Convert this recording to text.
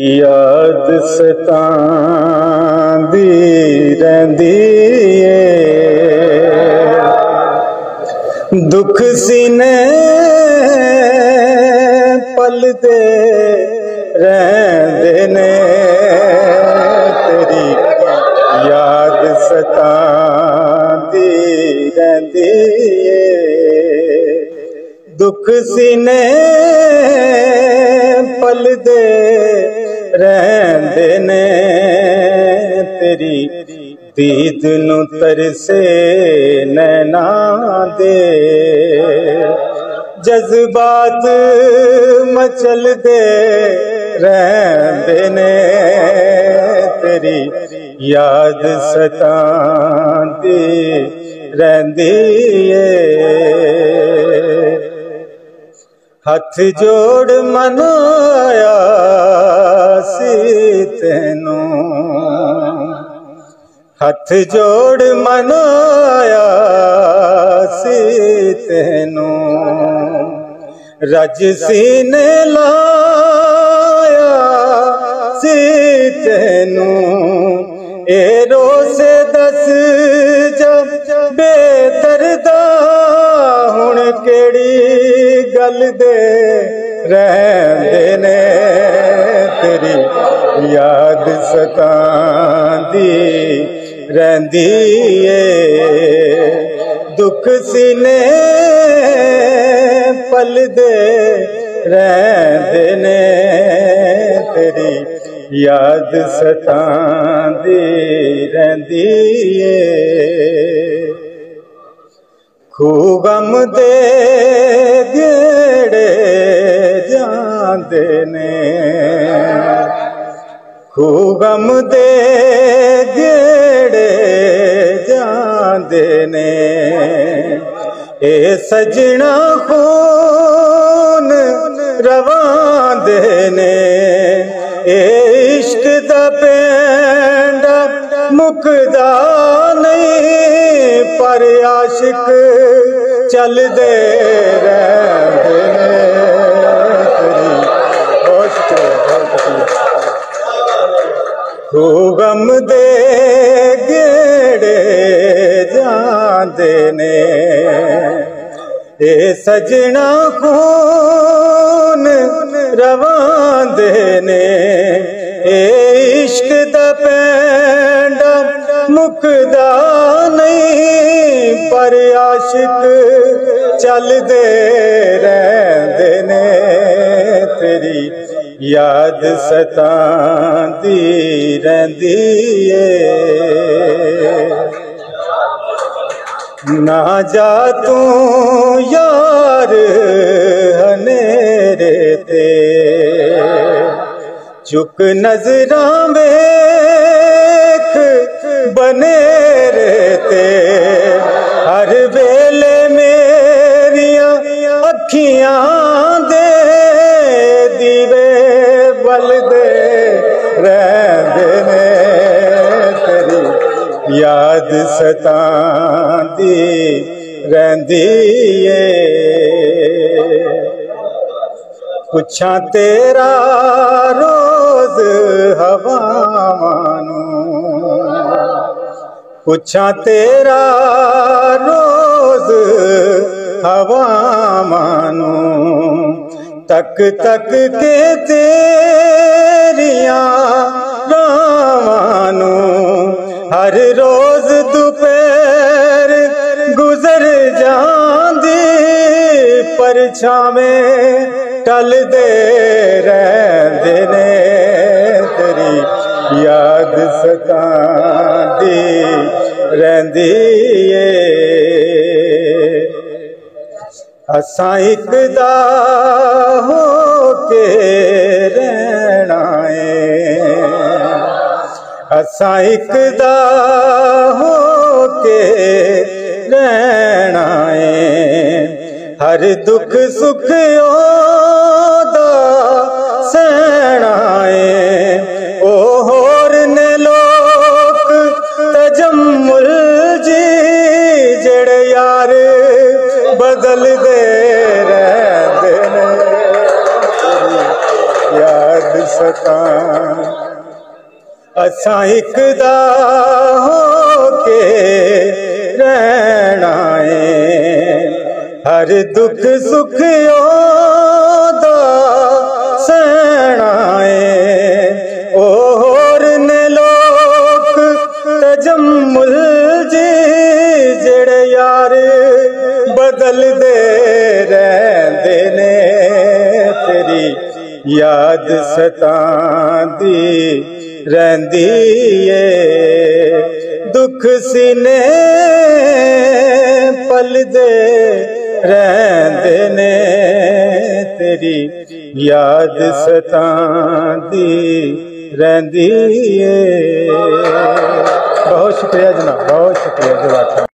याद सतांदी रहिंदी है, दुख सीने पलदे रहंदे ने। तेरी याद सतांदी रहिंदी है, दुख सीने पलदे रहंदे ने। तेरी दीद नू तरसे नैना दे, जज्बात मचलदे रहंदे ने। तेरी याद सतांदी रहिंदी है, हथ जोड़ मनाया सी तेनू, हथ जोड़ मनाया सी तेनू। रज सीने लाया सी तेनू, ए रोसे दस जब बेदर्दा हुण केड़ी गल दे रहंदे ने। तेरी याद सतांदी रहिंदी है, दुख सीने पलदे रहंदे ने। तेरी याद सतांदी रहिंदी है, खूह गम दे गेड़े जांदे ने, खूह गम दे गेड़े जांदे ने। ए सजना खून रवांदे ने, ए इश्क दा पेंडा मुकदा नहीं, पर आशिक चलदे रहंदे ने। खूह गम दे गेड़े जांदे ने, ए सजना खून रवांदे ने। ए इश्क दा पेंडा मुकदा नहीं, पर आशिक चलदे रहंदे ने। तेरी याद सतांदी रहिंदी है, ना जा तू यार हनेरे ते, चुक नजरां वेख बनेरे ते। हर वेले मेरियां अखियां दे दीवे बलदे रहंदे ने। तेरी याद सतांदी रहिंदी है, पुछां तेरा रोज हवावां नू, पुछां तेरा रोज हवावां नू। तक तक के तेरियां रावां नू, हर रोज दोपहर गुजर जांदी, परछावें टलदे रहंदे ने। तेरी याद सतांदी रहिंदी है, असां इक दा हो के रहना है, असां इक दा हो के रहना है। हर दुख सुख ओदा सहना है, ओ होर ने लोक तजम्मुल जी, जेड़े यार बदल दे रहंदे ने। याद सतां असां हिकदा होके रहना है हर दुख सुख ओदा सहना है और ने लोग तजम्मुल जी जेड़े यार बदल दे रहंदे ने तेरी याद सतांदी रहंदी है दुख सीने पलदे रहंदे ने तेरी याद सतांदी रहंदी है। बहुत शुक्रिया जनाब, बहुत शुक्रिया जनाब।